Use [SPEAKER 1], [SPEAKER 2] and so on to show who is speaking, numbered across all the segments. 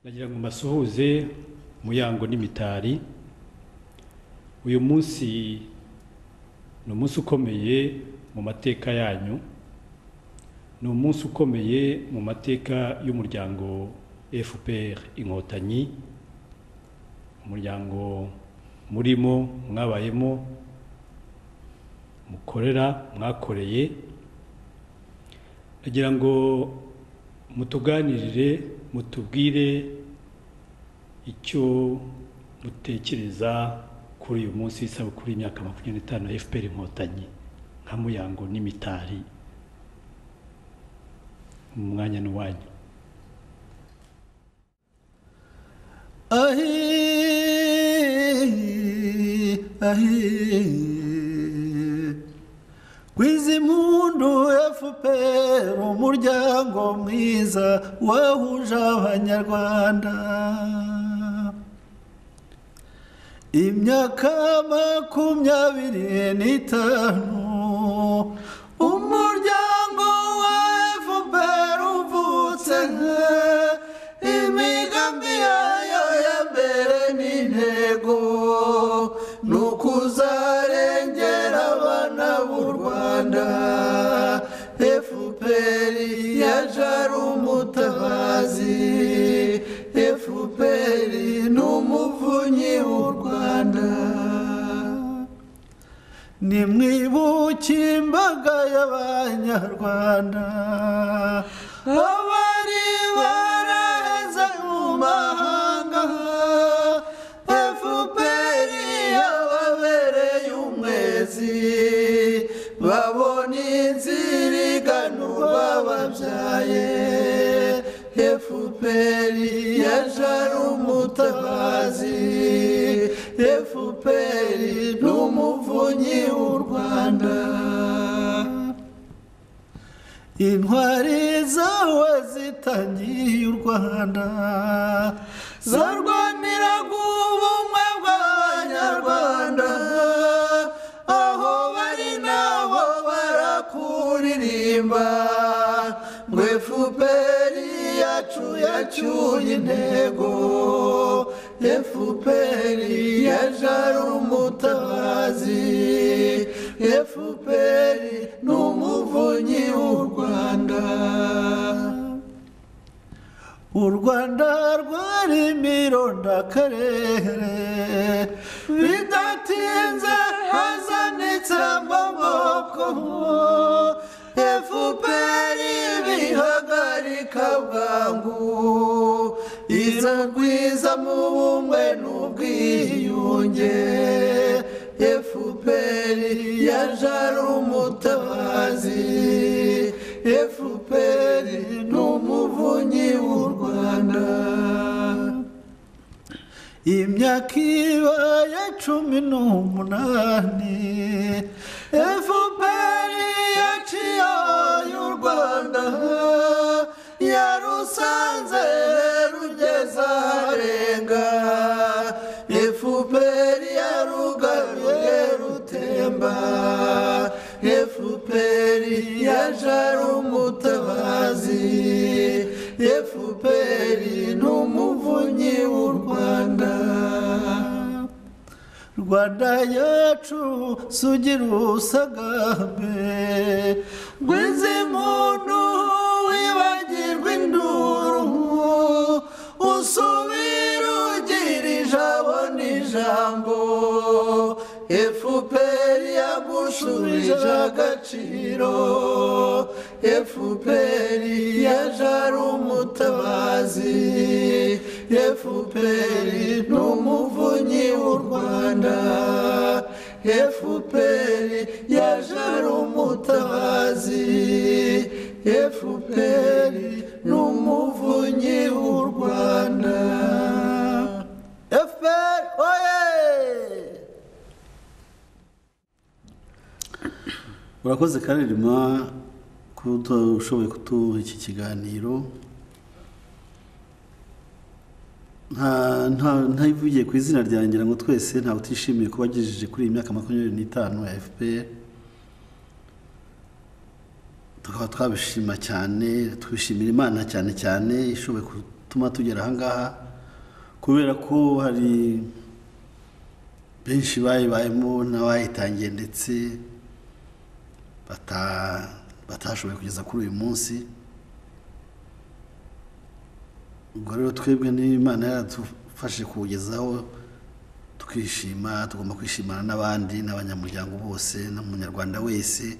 [SPEAKER 1] nagira ngo mbasuhuze Muyango n'imitari. Uyu munsi ni umunsi ukomeye mu mateka yanyu, ni umunsi ukomeye mu mateka y'umuryango FPR Inkotanyi, umuryango murimo mwabayemo, mukorera, mwakoreye. Nagira ngo mutuganirire, mutubwire icyo mutekereza kuri uyu munsi w'isabukuru y'imyaka 25 ya FPR Inkotanyi nka Muyango n'imitari. Umwanya n'uwanyu.
[SPEAKER 2] Kwizimundu FPR umuryango mwiza wahuje abanyarwanda. Imyaka 25 umuryango wa FPR uvutse, imigambi yayo ya mbere n'intego n'ukuzarengera abana b'u Rwanda. FPR yaje ari umutabazi, FPR n'umuvunyi w'u Rwanda. Nimwibuke imbaga y'abanyarwanda abari baraheze mu mahanga. FPR yababereye umwezi, babona inzira igana urwababyaye. FPR yaje ari umutabazi, FPR n'umuvunyi w'u Rwanda. Intwari zawe zitangiye u Rwanda, zarwaniraga ubumwe bw'abanyarwanda. Aho bari naho barakuririmba ngo FPR yacu yacyuye intego. FPR yaje ari umutabazi, FPR n'umuvunyi w'u Rwanda. U Rwanda rwari imirondakarere, bidatinze hazanitse amaboko. FPR bihagarika bwangu, iza rwiza mu bumwe n'ubwiyunge. FPR yaje ari umutabazi, FPR n'umuvunyi w'u Rwanda. Imyaka ibaye 18, FPR yaciye y'u Rwanda, yarusanze rugeza arenga. FPR yarugaruye rutemba, FPR yaje ari umutabazi, FPR n'umuvunyi w'u Rwanda. Rwanda yacu sugira usagambe, Rwizimundu wibagirwa induru, usubira ugira ijabo n'ijambo. FPR yagushubije agaciro, FPR yaje ari umutabazi, FPR n'umuvunyi w'u Rwanda. FPR yaje ari umutabazi, FPR n'umuvunyi w'u Rwanda. FPR oye! Urakoze Karirima ushoboye kutuha iki kiganiro. ntayivugiye ku izina ryanjye ngo twese ntawe utishimiye kuba agejeje kuri iyi myaka 25 ya FPR. tukaba twabishima cyane, twishimira Imana cyane cyane ishoboye gutuma tugera aha ngaha, kubera ko hari benshi bayibayemo n'abayitangiye ndetse batashoboye kugeza kuri uyu munsi. Ubwo rero twebwe n'Imana yaradufashije kuwugezaho tukishima, tugomba kwishimana n'abandi n'abanyamuryango bose n'umunyarwanda wese.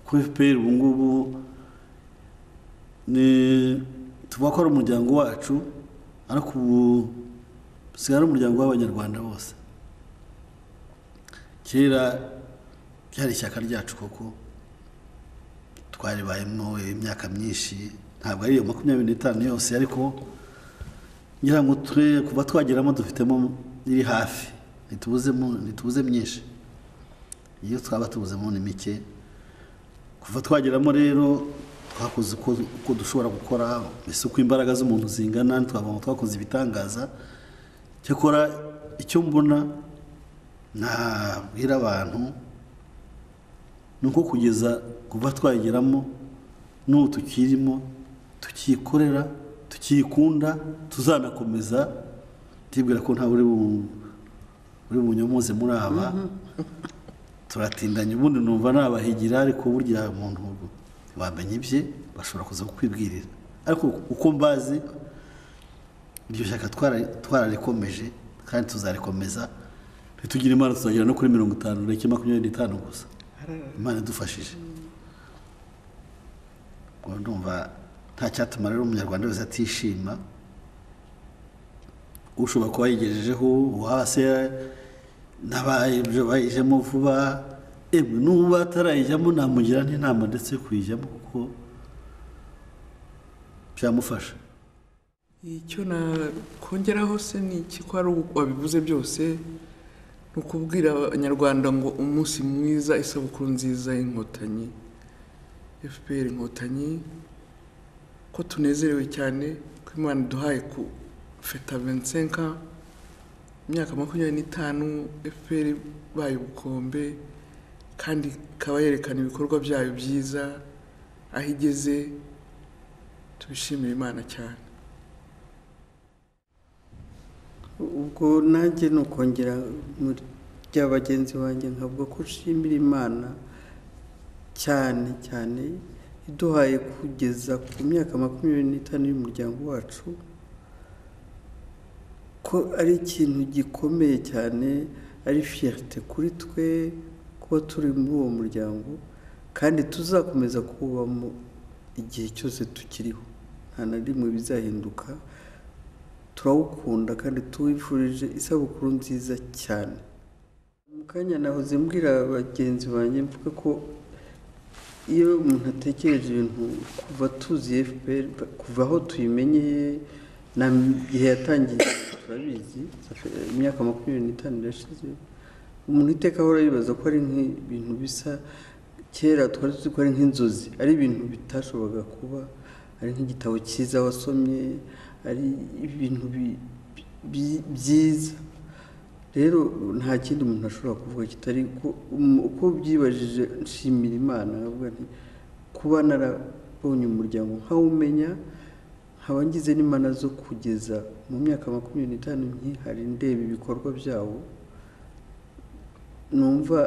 [SPEAKER 2] Ku FPR ubu ngubu tuvuga ko ari umuryango wacu, ariko ubu usigaye ari umuryango w'abanyarwanda bose. Kera byari ishyaka ryacu koko, twaribayemo imyaka myinshi, ntabwo ari iyo 25 yose, ariko ngira ngo kuva twageramo dufitemo iri hafi, ntitubuze myinshi. Iyo twaba tubuzemo ni mike. Kuva twageramo rero twakoze uko dushobora gukora, mbese uko imbaraga z'umuntu zingana, twakoze ibitangaza. Cyakora icyo mbona nabwira abantu nuko kugeza kuva twageramo n'ubu tukirimo, tukikorera, tukikunda, tuzanakomeza. Tibwira ko nta uri bunyomoze muri aba. Turatindanye, ubundi numva nabahigira, ariko burya umuntu wamenye ibye bashobora kuza kukwibwirira. Ariko uko mbazi iryo shyaka twararikomeje kandi tuzarikomeza. Ntitugire Imana tuzagera no kuri 50 reke 25 gusa, Imana idufashije. Ngo ndumva nta cyatuma rero umunyarwanda wese atishima. Ushobora kuba yigejejeho uwase n'abayijemo vuba, n'ubu atarayijyamo namugira n'inama ndetse kuyijyamo kuko byamufasha.
[SPEAKER 3] Icyo nakongeraho se ni iki ko ari wabivuze byose, ni ukubwira abanyarwanda ngo umunsi mwiza, isabukuru nziza y'Inkotanyi, FPR Inkotanyi, ko tunezerewe cyane ko Imana duhaye ku feta 25 imyaka 25 FPR baye ubukombe, kandi ikaba yerekana ibikorwa byayo byiza aho igeze. Tubishimira Imana cyane.
[SPEAKER 4] Ubwo nanjye nukongera muri bagenzi banjye nkavuga ko ushimira Imana cyane cyane iduhaye kugeza ku myaka 25 y'umuryango wacu, ko ari ikintu gikomeye cyane, ari fierté kuri twe kuba turi muri uwo muryango, kandi tuzakomeza kubamo igihe cyose tukiriho, nta na rimwe bizahinduka. Turawukunda kandi tuwifurije isabukuru nziza cyane. Mu kanya nahoze mbwira bagenzi banjye mvuga ko iyo umuntu atekereje ibintu kuva tuzi FPR, kuva aho tuyimenyeye na gihe yatangiye, turabizi imyaka 25 irashize, umuntu iteka ahora yibaza ko ari nk'ibintu bisa kera, twari tuzi ko ari nk'inzozi, ari ibintu bitashoboraga kuba, ari nk'igitabo cyiza wasomye, ari ibintu byiza. Rero nta kindi umuntu ashobora kuvuga kitari uko byibajije. Nshimira Imana avuga nti kuba narabonye umuryango nkawumenya, nkaba ngize n'Imana zo kugeza mu myaka 25 nkihari ndeba ibikorwa byawo, numva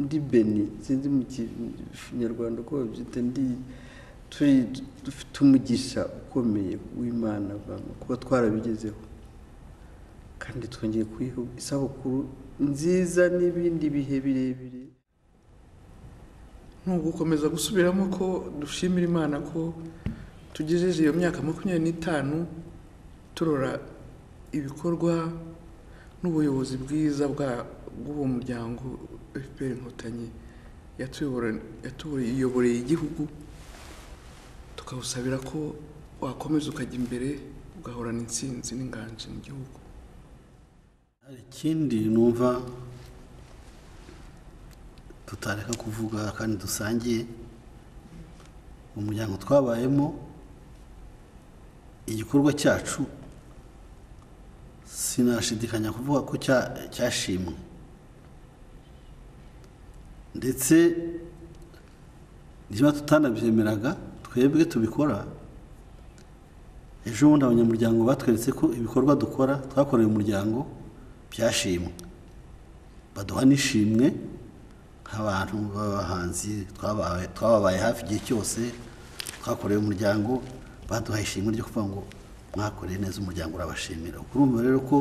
[SPEAKER 4] ndi beni, sinzi mu Kinyarwanda ko babyita, dufite umugisha ukomeye w'Imana kuba twarabigezeho, kandi twongeye kwiha isabukuru nziza n'ibindi bihe birebire.
[SPEAKER 3] Gukomeza gusubiramo ko dushimira Imana ko tugejeje iyo myaka 25 turora ibikorwa n'ubuyobozi bwiza bw'uwo muryango FPR Inkotanyi yatuyoboreye igihugu, tukawusabira ko wakomeza ukajya imbere ugahorana intsinzi n'inganji mu gihugu.
[SPEAKER 2] Ikindi numva tutareka kuvuga kandi dusangiye, umuryango twabayemo, igikorwa cyacu sinashidikanya kuvuga ko cyashimwe, ndetse niba tutanabyemeraga twebwe tubikora. Ejo bundi abanyamuryango batweretse ko ibikorwa dukora twakoreye umuryango byashimwe, baduha n'ishimwe nk'abantu b'abahanzi twababaye hafi igihe cyose, twakoreye umuryango, baduha ishimwe ryo kuvuga ngo mwakoreye neza umuryango urabashimira. Urumva rero ko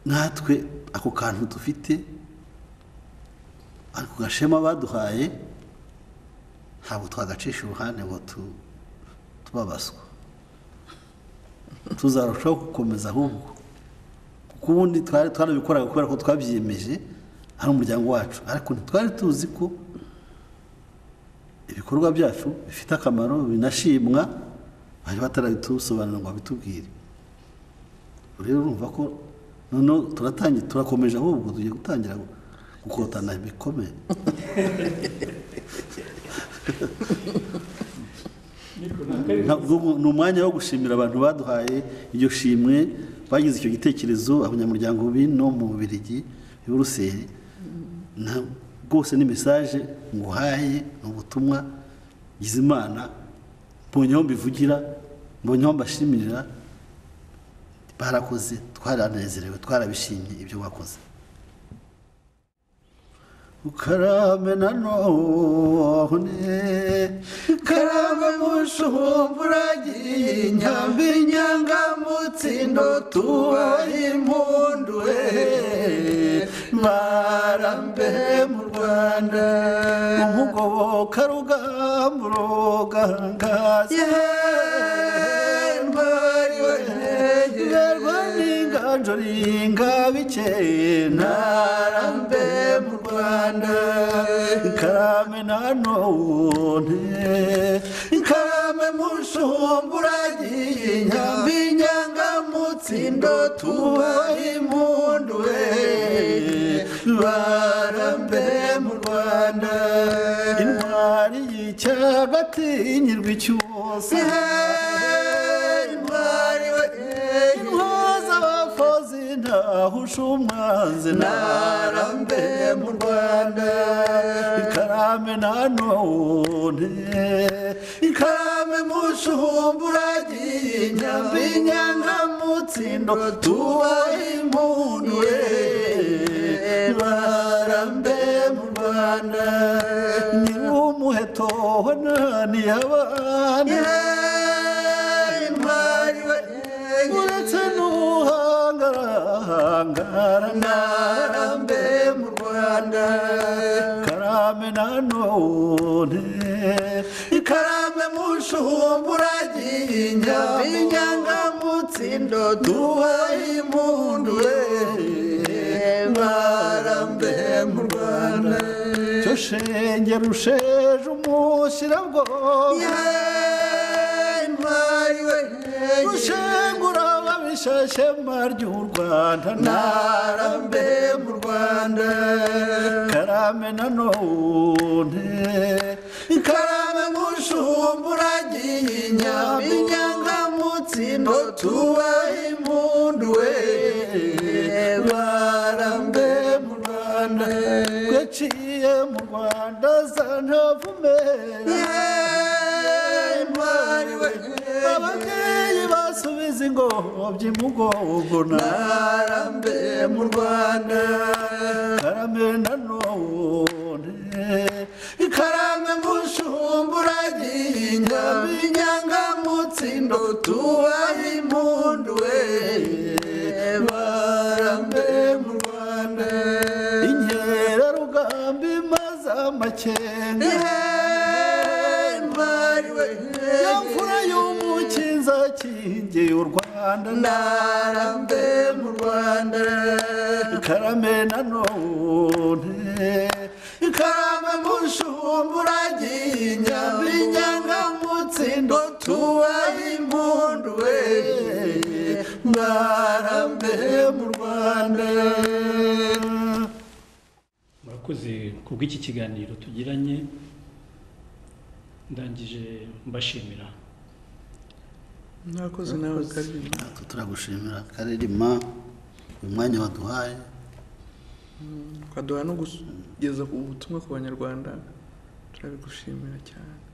[SPEAKER 2] natwe ako kantu dufite, ako gashema baduhaye ntabwo twagacisha uruhande ngo tubabazwa. Tuzarushaho gukomeza ahubwo, kuko ubundi twarabikoraga kubera ko twabyiyemeje ari umuryango wacu, ariko ntitwari tuzi ko ibikorwa byacu bifite akamaro binashimwa, bari batarabitusobanura ngo babitubwire. Rero urumva ko noneho turakomeje ahubwo tugiye gutangira gukotana bikomeye. Ni umwanya wo gushimira abantu baduhaye iryo shimwe, bagize icyo gitekerezo, abanyamuryango bino mu Bubiligi i Buruseli. Rwose ni mesaje nguhaye, ni ubutumwa ngize Imana, mbonyeho mbivugira, mbonyeho mbashimirira. Barakoze, twaranezerewe, twarabishimye ibyo bakoze. Karame nanone karame mushumburagiye inyambi nyangamutsindo tubaha impundu barambe mu Rwanda umugoboka rugamba urogangaza inganjo ringabike narambe mu Rwanda. Karame nanone karame mushumburagiye inyambi nyangamutsindo tubaha impundu barambe mu Rwanda. Intwari y'icyagatinyirwa icyusa, ntahusha umwanzi narambe mu Rwanda. Karame nanone karame mushumburagiye inyambi nyangamutsindo tubaha impundu barambe mu Rwanda. Nyir'umuheto wananiye abandi uretse n'uhangara narambe mu Rwanda. Karame nanone karame mushumburagiye inyambi nyangamutsindo tubaha impundu barambe mu Rwanda. Cyo shenge rusheje umushyirabwoba rushengura babishashema ry'u Rwanda narambe mu Rwanda. Karame nanone karame mushumburagiye inyambi nyangamutsindo tubaha impundu barambe mu Rwanda. Tweciye mu Rwanda za ntavumera ababyeyi basubiza ingobyi mugongo narambe mu Rwanda. Karame nanone karame mushumburagiye inyambi nyangamutsindo tubaha impundu barambe mu Rwanda. Inkera rugamba imaze amakenga yamfura y'umukinza kingiye u Rwanda narambe mu Rwanda. Karame nanone karame mushumburagiye inyambi nyangamutsindo tubaha impundu narambe mu Rwanda.
[SPEAKER 1] murakoze kubw'iki kiganiro tugiranye, ndangije mbashimira.
[SPEAKER 3] Mwakoze nawe Karirima.
[SPEAKER 2] Turagushimira Karirima uyu mwanya waduhaye,
[SPEAKER 3] ukaduha no kugeza ubutumwa ku Banyarwanda. turabigushimira cyane.